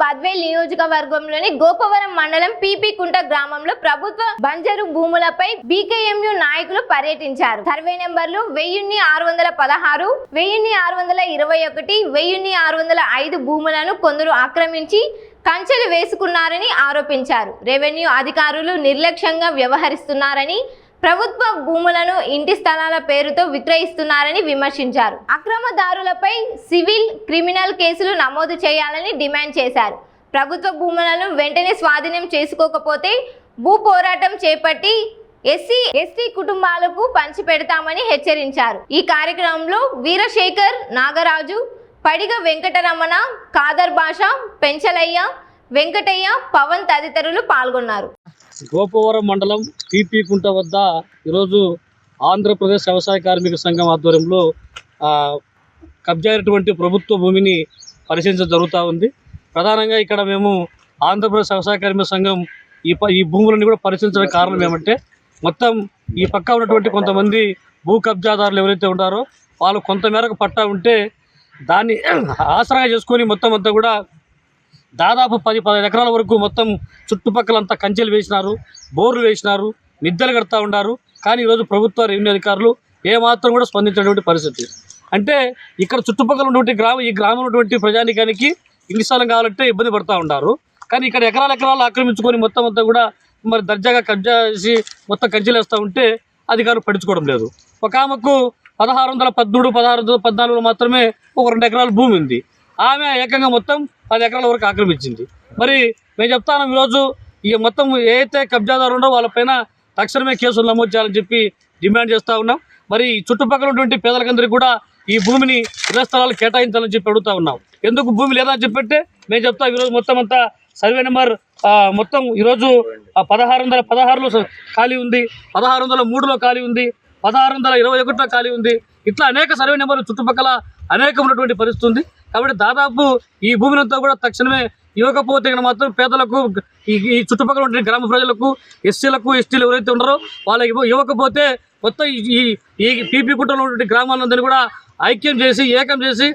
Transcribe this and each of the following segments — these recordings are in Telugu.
బద్వేల్ నియోజకవర్గంలోని గోపవరం మండలం పీపీ కుంట గ్రామంలో ప్రభుత్వ బంజరు భూములపై బీకేఎంయు నాయకులు పర్యటించారు. సర్వే నెంబర్లు 1616, 1621, 1605 భూములను కొందరు ఆక్రమించి కంచెలు వేసుకున్నారని ఆరోపించారు. రెవెన్యూ అధికారులు నిర్లక్ష్యంగా వ్యవహరిస్తున్నారని, ప్రభుత్వ భూములను ఇంటి స్థలాల పేరుతో విక్రయిస్తున్నారని విమర్శించారు. అక్రమదారులపై సివిల్, క్రిమినల్ కేసులు నమోదు చేయాలని డిమాండ్ చేశారు. ప్రభుత్వ భూములను వెంటనే స్వాధీనం చేసుకోకపోతే భూ పోరాటం చేపట్టి ఎస్సీ, ఎస్టీ కుటుంబాలకు పంచిపెడతామని హెచ్చరించారు. ఈ కార్యక్రమంలో వీరశేఖర్, నాగరాజు, పడిగ వెంకటరమణ, కాదర్ బాషా, పెంచలయ్య, వెంకటయ్య, పవన్ తదితరులు పాల్గొన్నారు. గోపవరం మండలం పీపీ కుంట వద్ద ఈరోజు ఆంధ్రప్రదేశ్ వ్యవసాయ కార్మిక సంఘం ఆధ్వర్యంలో కబ్జా అయినటువంటి ప్రభుత్వ భూమిని పరిశీలించడం జరుగుతూ ఉంది. ప్రధానంగా ఇక్కడ మేము ఆంధ్రప్రదేశ్ వ్యవసాయ కార్మిక సంఘం ఈ భూములను కూడా పరిశీలించడానికి కారణం ఏమంటే, మొత్తం ఈ పక్క ఉన్నటువంటి కొంతమంది భూ కబ్జాదారులు ఎవరైతే ఉన్నారో వాళ్ళు కొంతమేరకు పట్టా ఉంటే దాన్ని ఆసరాగా చేసుకొని మొత్తం అంతా కూడా దాదాపు 10-15 ఎకరాల వరకు మొత్తం చుట్టుపక్కలంతా కంచెలు వేసినారు, బోర్లు వేసినారు, మిద్దెలు కడతా ఉన్నారు. కానీ ఈరోజు ప్రభుత్వ రెవెన్యూ అధికారులు ఏమాత్రం కూడా స్పందించినటువంటి పరిస్థితి. అంటే ఇక్కడ చుట్టుపక్కల ఉన్నటువంటి ఈ గ్రామం ఉన్నటువంటి ప్రజానికానికి ఇంటి స్థలం కావాలంటే ఇబ్బంది పడుతూ ఉంటారు. కానీ ఇక్కడ ఎకరాలు ఆక్రమించుకొని మొత్తం అంతా కూడా మరి దర్జాగా కబ్జా చేసి మొత్తం కంచెలు వేస్తూ ఉంటే అధికారులు పట్టించుకోవడం లేదు. ఒక ఆమెకు 1613, 1614 మాత్రమే ఒక 2 ఎకరాల భూమి ఉంది. ఆమె ఏకంగా మొత్తం 10 ఎకరాల వరకు ఆక్రమించింది. మరి మేము చెప్తాను, ఈరోజు ఈ మొత్తం ఏదైతే కబ్జాదారు ఉండో వాళ్ళపైన తక్షణమే కేసులు నమోదు చేయాలని చెప్పి డిమాండ్ చేస్తూ ఉన్నాం. మరి చుట్టుపక్కల ఉన్నటువంటి పేదలకందరికీ కూడా ఈ భూమిని ఇళ్ల స్థలాలు కేటాయించాలని చెప్పి అడుగుతూ ఉన్నాం. ఎందుకు భూమి లేదని చెప్పంటే మేము చెప్తాం, ఈరోజు మొత్తం అంతా సర్వే నెంబర్ మొత్తం ఈరోజు 1616లో ఖాళీ ఉంది, 1603లో ఖాళీ ఉంది, 1621లో ఖాళీ ఉంది. ఇట్లా అనేక సర్వే నెంబర్లు చుట్టుపక్కల అనేకం ఉన్నటువంటి పరిస్థితి ఉంది. కాబట్టి దాదాపు ఈ భూమినంతా కూడా తక్షణమే ఇవ్వకపోతే మాత్రం పేదలకు, ఈ చుట్టుపక్కల ఉండే గ్రామ ప్రజలకు, ఎస్సీలకు, ఎస్టీలు ఎవరైతే ఉన్నారో వాళ్ళకి ఇవ్వకపోతే మొత్తం ఈ పీపీ కుంటలో ఉన్నటువంటి గ్రామాలందరినీ కూడా ఐక్యం చేసి, ఏకం చేసి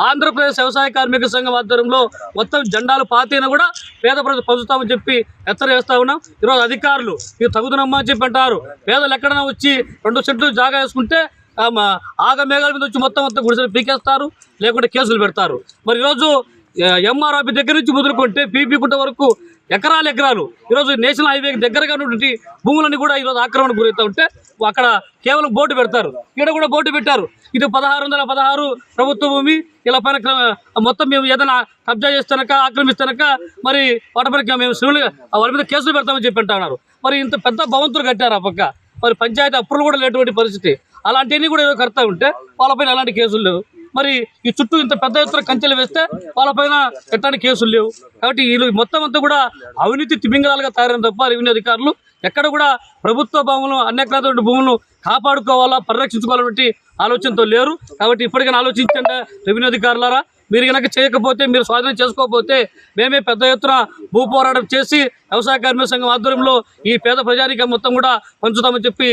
ఆంధ్రప్రదేశ్ వ్యవసాయ కార్మిక సంఘం ఆధ్వర్యంలో మొత్తం జెండాలు పాతైనా కూడా పేద ప్రజలు పంచుతామని చెప్పి హెచ్చరిస్తా ఉన్నాం. ఈరోజు అధికారులు ఇది తగుదనమ్మా అని చెప్పి అంటారు. పేదలు ఎక్కడైనా వచ్చి 2 సెంట్లు జాగా వేసుకుంటే ఆగమేఘాల మీద వచ్చి మొత్తం అంతా గుడిసెలు పీకేస్తారు, లేకుంటే కేసులు పెడతారు. మరి ఈరోజు ఎంఆర్ ఆఫీస్ దగ్గర నుంచి మొదలుకుంటే పీపీ కుంట వరకు ఎకరాలు ఈరోజు నేషనల్ హైవేకి దగ్గరగా ఉన్నటువంటి భూములన్నీ కూడా ఈరోజు ఆక్రమణకు గురవుతూ ఉంటే అక్కడ కేవలం బోర్డు పెడతారు. ఇక్కడ కూడా బోర్డు పెట్టారు, ఇది 1616 ప్రభుత్వ భూమి, ఇలా పైన మొత్తం మేము ఏదైనా కబ్జా చేస్తానక, ఆక్రమిస్తానక మరి వాటిపైన మేము వాళ్ళ మీద కేసులు పెడతామని చెప్పి అంటున్నారు. మరి ఇంత పెద్ద భవంతులు కట్టారు ఆ పక్క, మరి పంచాయతీ అప్రూవల్ కూడా లేనటువంటి పరిస్థితి. అలాంటివన్నీ కూడా ఏదో కడతా ఉంటే వాళ్ళపైన ఎలాంటి కేసులు లేవు. మరి ఈ చుట్టూ ఇంత పెద్ద ఎత్తున కంచెలు వేస్తే వాళ్ళపైన ఎట్లాంటి కేసులు లేవు. కాబట్టి వీళ్ళు మొత్తం అంతా కూడా అవినీతి తిమింగలాలుగా తయారైన తప్ప రెవెన్యూ అధికారులు ఎక్కడ కూడా ప్రభుత్వ భూములు, అనేక భూములను కాపాడుకోవాలా, పరిరక్షించుకోవాలనే ఆలోచనతో లేరు. కాబట్టి ఇప్పటికైనా ఆలోచించండి రెవెన్యూ అధికారులారా. మీరు కనుక చేయకపోతే, మీరు స్వాధీనం చేసుకోకపోతే మేమే పెద్ద ఎత్తున భూ పోరాటం చేసి వ్యవసాయ కార్మిక సంఘం ఆధ్వర్యంలో ఈ పేద ప్రజానికం మొత్తం కూడా పంచుతామని చెప్పి